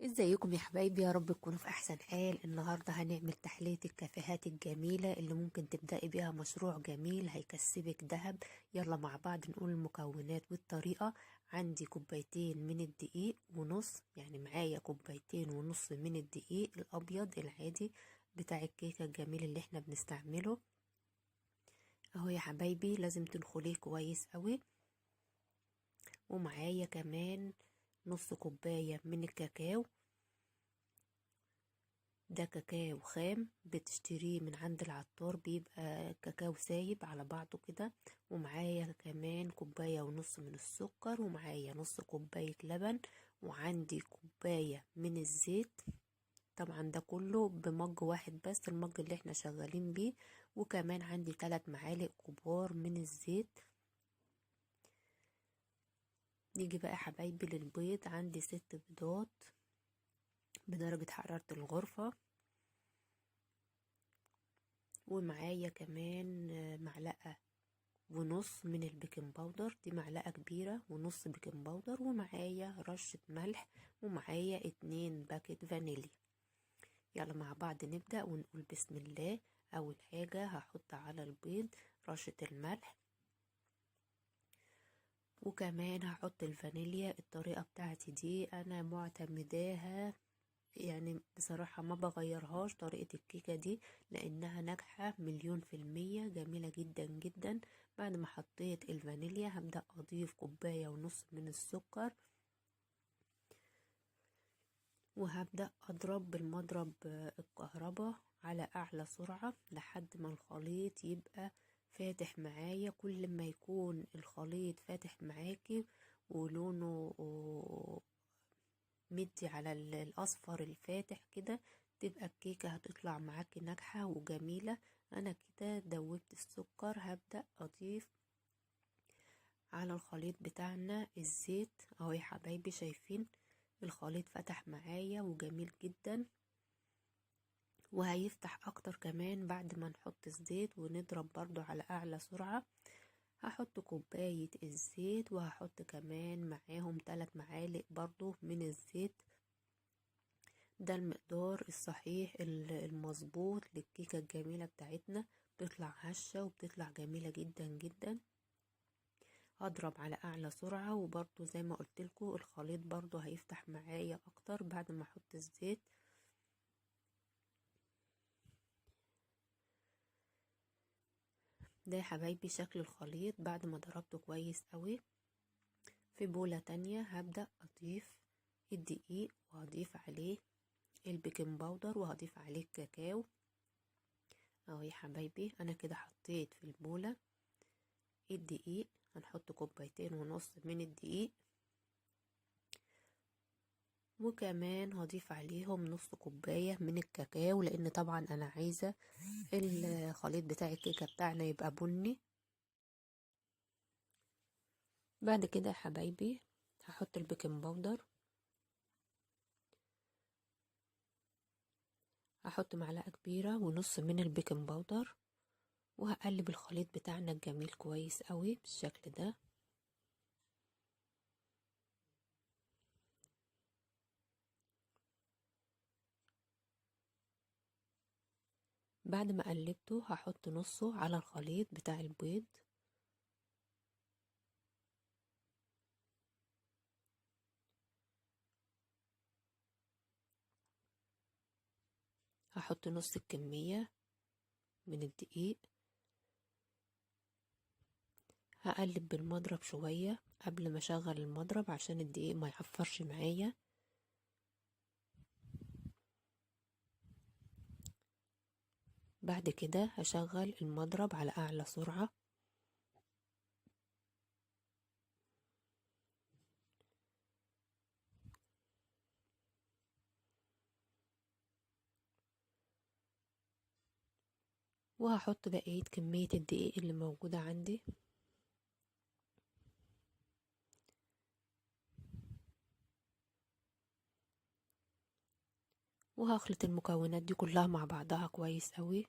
ازيكم يا حبايبي؟ يا رب تكونوا في احسن حال. النهارده هنعمل تحلية الكافيهات الجميلة اللي ممكن تبدأي بيها مشروع جميل هيكسبك ذهب. يلا مع بعض نقول المكونات والطريقة. عندي كوبايتين من الدقيق ونص، يعني معايا كوبايتين ونص من الدقيق الابيض العادي بتاع الكيكة الجميل اللي احنا بنستعمله اهو يا حبايبي. لازم تنخليه كويس قوي. ومعايا كمان نص كوباية من الكاكاو. ده كاكاو خام بتشتريه من عند العطار، بيبقى كاكاو سايب على بعضه كده. ومعايا كمان كوباية ونص من السكر، ومعايا نص كوباية لبن، وعندي كوباية من الزيت. طبعا ده كله بمج واحد بس، المج اللي احنا شغالين بيه. وكمان عندي 3 معالق كبار من الزيت. نيجي بقى يا حبايبي للبيض. عندي 6 بيضات بدرجة حرارة الغرفة. ومعايا كمان معلقة ونص من البيكنج باودر، دي معلقة كبيرة ونص بيكنج باودر. ومعايا رشة ملح، ومعايا 2 باكت فانيليا. يلا مع بعض نبدأ ونقول بسم الله. أول حاجة هحط على البيض رشة الملح، وكمان هحط الفانيليا. الطريقة بتاعتي دي أنا معتمداها، يعني بصراحة ما بغيرهاش طريقة الكيكة دي، لأنها ناجحة 1000000%، جميلة جدا جدا. بعد ما حطيت الفانيليا هبدأ أضيف كوباية ونص من السكر، وهبدأ أضرب بالمضرب الكهرباء على أعلى سرعة لحد ما الخليط يبقى فاتح معايا. كل ما يكون الخليط فاتح معاكي ولونه مدي على الأصفر الفاتح كده، تبقى الكيكة هتطلع معاكي ناجحة وجميلة. أنا كده دوبت السكر. هبدأ أضيف على الخليط بتاعنا الزيت اهو يا حبايبي. شايفين الخليط فتح معايا وجميل جدا، وهيفتح اكتر كمان بعد ما نحط الزيت ونضرب برضو على اعلى سرعة. هحط كوباية الزيت، وهحط كمان معاهم 3 معالق برضو من الزيت. ده المقدار الصحيح المظبوط للكيكة الجميلة بتاعتنا. بتطلع هشة وبتطلع جميلة جدا جدا. هضرب على اعلى سرعة، وبرضو زي ما قلتلكوا الخليط برضو هيفتح معايا اكتر بعد ما احط الزيت. ده يا حبايبي شكل الخليط بعد ما ضربته كويس قوي. في بولة تانية هبدأ اضيف الدقيق، وهضيف عليه البيكنج باودر، وهضيف عليه الكاكاو اهو يا حبايبي. انا كده حطيت في البولة الدقيق، هنحط كوبايتين ونص من الدقيق، وكمان هضيف عليهم نص كوباية من الكاكاو، لان طبعا انا عايزة الخليط بتاع الكيكة بتاعنا يبقى بني. بعد كده يا حبايبي هحط البيكنج باودر. هحط معلقة كبيرة ونص من البيكنج باودر، وهقلب الخليط بتاعنا الجميل كويس قوي بالشكل ده. بعد ما قلبته هحط نصه على الخليط بتاع البيض. هحط نص الكمية من الدقيق. هقلب بالمضرب شوية قبل ما اشغل المضرب عشان الدقيق ما يعفرش معايا. بعد كده هشغل المضرب على اعلى سرعة. وهحط بقية كمية الدقيق اللي موجودة عندي. وهخلط المكونات دي كلها مع بعضها كويس قوي.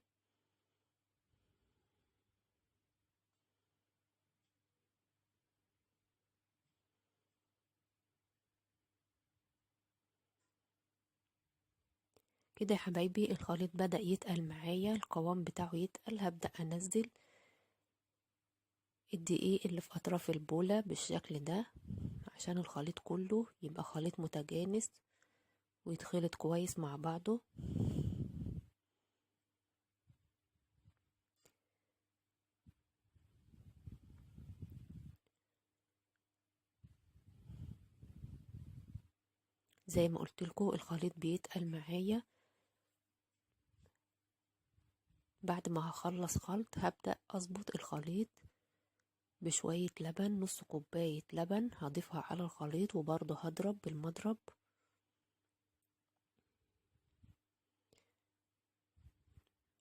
كده يا حبايبي الخليط بدأ يتقل معايا، القوام بتاعه يتقل. هبدأ انزل الدقيق اللي في اطراف البولة بالشكل ده عشان الخليط كله يبقى خليط متجانس ويتخلط كويس مع بعضه. زي ما قلت لكم الخليط بيتقل معايا. بعد ما هخلص خلط هبدأ اظبط الخليط بشوية لبن، نص كوباية لبن هضيفها على الخليط وبرضه هضرب بالمضرب.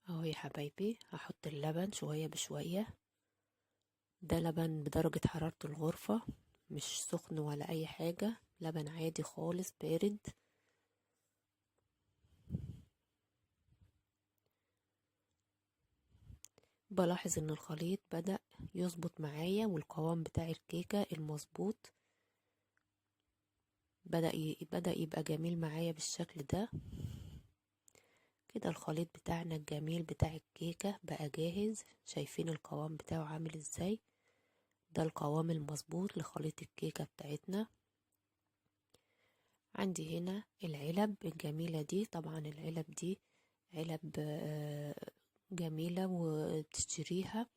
اهو يا حبايبي هحط اللبن شوية بشوية. ده لبن بدرجة حرارة الغرفة، مش سخن ولا اي حاجة، لبن عادي خالص بارد. بلاحظ ان الخليط بدأ يظبط معايا والقوام بتاع الكيكة المظبوط بدأ يبقى جميل معايا بالشكل ده. كده الخليط بتاعنا الجميل بتاع الكيكة بقى جاهز. شايفين القوام بتاعه عامل ازاي؟ ده القوام المظبوط لخليط الكيكة بتاعتنا. عندي هنا العلب الجميلة دي، طبعا العلب دي علب جميلة وبتشتريها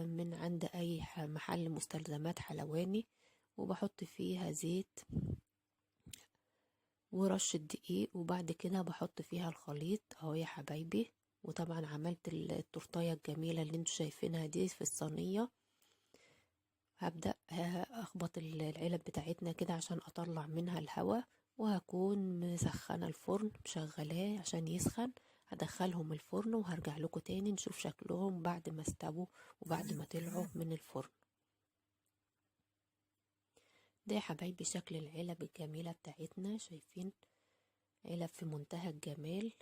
من عند اي محل مستلزمات حلواني، وبحط فيها زيت ورشة دقيق وبعد كده بحط فيها الخليط اهو يا حبايبي. وطبعا عملت التورتايه الجميلة اللي انتوا شايفينها دي في الصينية. هبدأ اخبط العلب بتاعتنا كده عشان اطلع منها الهواء، وهكون مسخنة الفرن مشغلاه عشان يسخن. هدخلهم الفرن وهرجع لكم تاني نشوف شكلهم بعد ما استووا وبعد ما طلعوا من الفرن. ده يا حبايبي شكل العلب الجميلة بتاعتنا. شايفين علب في منتهى الجمال،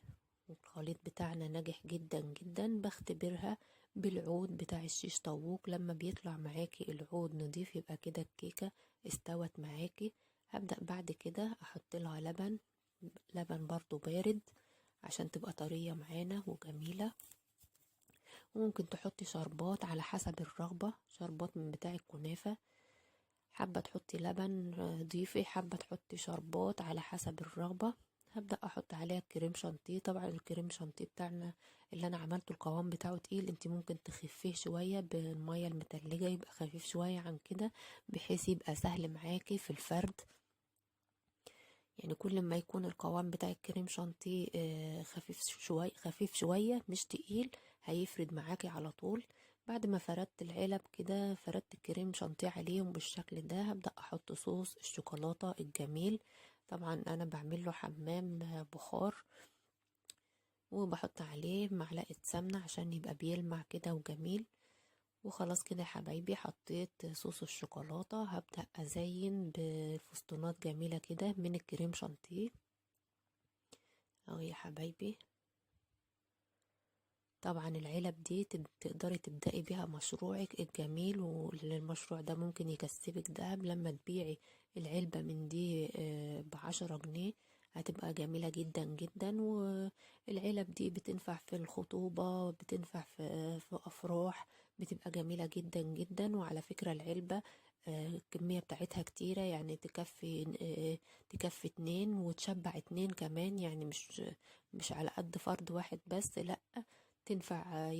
والخليط بتاعنا ناجح جدا جدا. بختبرها بالعود بتاع الشيش طاووق، لما بيطلع معاكي العود نضيف يبقى كده الكيكة استوت معاكي. هبدأ بعد كده احط لها لبن برضو بارد عشان تبقى طرية معانا وجميلة. وممكن تحطي شربات على حسب الرغبة، شربات من بتاع الكنافة. حابة تحطي لبن ضيفي، حابة تحطي شربات على حسب الرغبة. هبدأ احط عليها كريم شانتيه. طبعا الكريم شانتيه بتاعنا اللي انا عملته القوام بتاعه تقيل، انت ممكن تخفيه شوية بالمية المتلجة يبقى خفيف شوية عن كده بحيث يبقى سهل معاكي في الفرد. يعني كل ما يكون القوام بتاع الكريم شانتيه خفيف شوية مش تقيل هيفرد معاكي على طول. بعد ما فردت العلب كده، فردت الكريم شانتيه عليهم بالشكل ده، هبدأ احط صوص الشوكولاتة الجميل. طبعا انا بعمل له حمام بخار وبحط عليه معلقة سمنة عشان يبقى بيلمع كده وجميل. وخلاص كده يا حبايبي حطيت صوص الشوكولاتة. هبدأ ازين بفستونات جميلة كده من الكريم شانتيه اهو يا حبايبي. طبعا العلب دي تقدري تبدأي بيها مشروعك الجميل، والمشروع ده ممكن يكسبك دهب لما تبيعي العلبة من دي ب10 جنيه. هتبقى جميلة جدا جدا. والعلب دي بتنفع في الخطوبة، بتنفع في أفراح، بتبقى جميلة جدا جدا. وعلى فكرة العلبة الكمية بتاعتها كتيرة، يعني تكفي 2 وتشبع 2 كمان، يعني مش على قد فرد واحد بس، لأ تنفع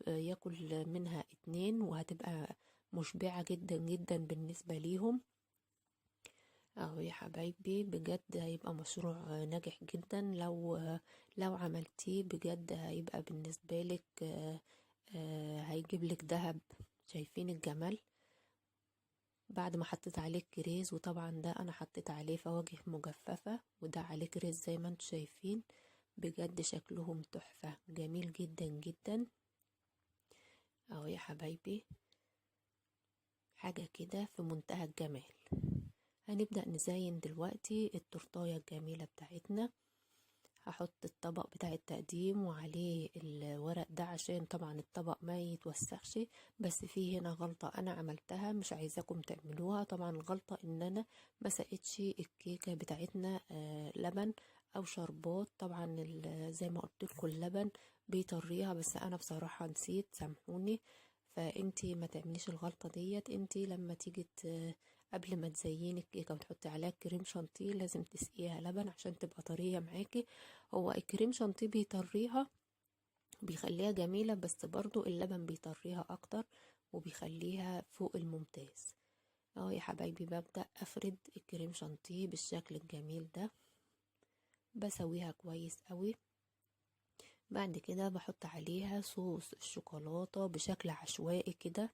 ياكل منها 2 وهتبقى مشبعة جدا جدا بالنسبة ليهم اهو يا حبايبي. بجد هيبقى مشروع ناجح جدا لو عملتيه، بجد هيبقى بالنسبة لك هيجيب لك دهب. شايفين الجمال؟ بعد ما حطيت عليه كريز، وطبعا ده انا حطيت عليه فواكه مجففة وده عليه كريز زي ما انتم شايفين، بجد شكلهم تحفة جميل جدا جدا اهو يا حبايبي. حاجة كده في منتهى الجمال. هنبدأ نزين دلوقتي التورتاية الجميلة بتاعتنا. هحط الطبق بتاع التقديم وعليه الورق ده عشان طبعا الطبق ما يتوسخش. بس فيه هنا غلطة انا عملتها مش عايزاكم تعملوها. طبعا الغلطة ان انا ما سقتش الكيكة بتاعتنا لبن او شربات. طبعا زي ما قلت لكم اللبن بيطريها، بس انا بصراحة نسيت، سامحوني. فانتي ما تعمليش الغلطة ديت. انتي لما تيجي قبل ما تزيني الكيكة وتحطي عليها كريم شانتيه لازم تسقيها لبن عشان تبقى طرية معاكي. هو الكريم شانتيه بيطريها، بيخليها جميلة، بس برضو اللبن بيطريها اكتر وبيخليها فوق الممتاز. اهو يا حبايبي ببدأ افرد الكريم شانتيه بالشكل الجميل ده، بسويها كويس قوي. بعد كده بحط عليها صوص الشوكولاتة بشكل عشوائي كده،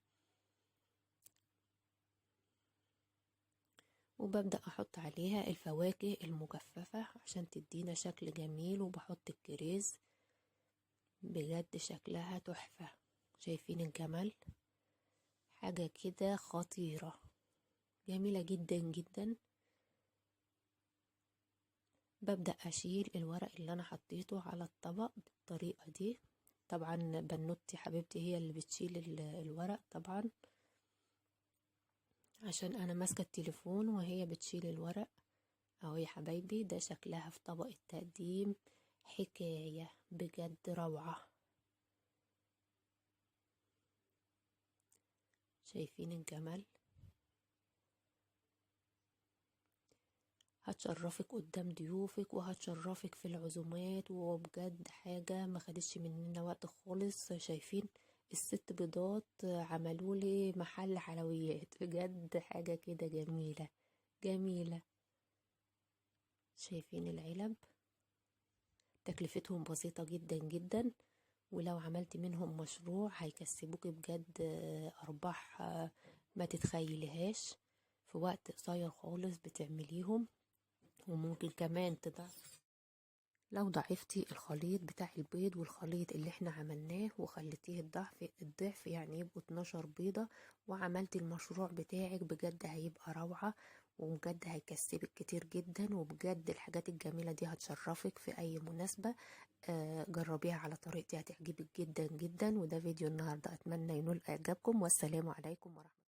وببدأ احط عليها الفواكه المجففة عشان تدينا شكل جميل. وبحط الكريز، بجد شكلها تحفة. شايفين الجمال؟ حاجة كده خطيرة، جميلة جدا جدا. ببدأ أشيل الورق اللي أنا حطيته على الطبق بالطريقة دي. طبعا بنوتي حبيبتي هي اللي بتشيل الورق طبعا، عشان أنا ماسكة التليفون وهي بتشيل الورق. أهو يا حبايبي ده شكلها في طبق التقديم، حكاية بجد روعة. شايفين الجمال؟ هتشرفك قدام ضيوفك وهتشرفك في العزومات، وبجد حاجة ما خدتش مننا وقت خالص. شايفين الست بيضات عملوا لي محل حلويات، بجد حاجة كده جميلة جميلة. شايفين العلب؟ تكلفتهم بسيطة جدا جدا، ولو عملت منهم مشروع هيكسبوك بجد أرباح ما تتخيلهاش في وقت قصير خالص بتعمليهم. وممكن كمان تضعف لو ضعفتي الخليط بتاع البيض والخليط اللي احنا عملناه وخليتيه الضعف يعني يبقوا 12 بيضة، وعملتي المشروع بتاعك، بجد هيبقى روعة وبجد هيكسبك كتير جدا. وبجد الحاجات الجميلة دي هتشرفك في اي مناسبة. جربيها على طريقتي هتعجبك جدا جدا. وده فيديو النهاردة، اتمنى ينول اعجابكم، والسلام عليكم ورحمة الله.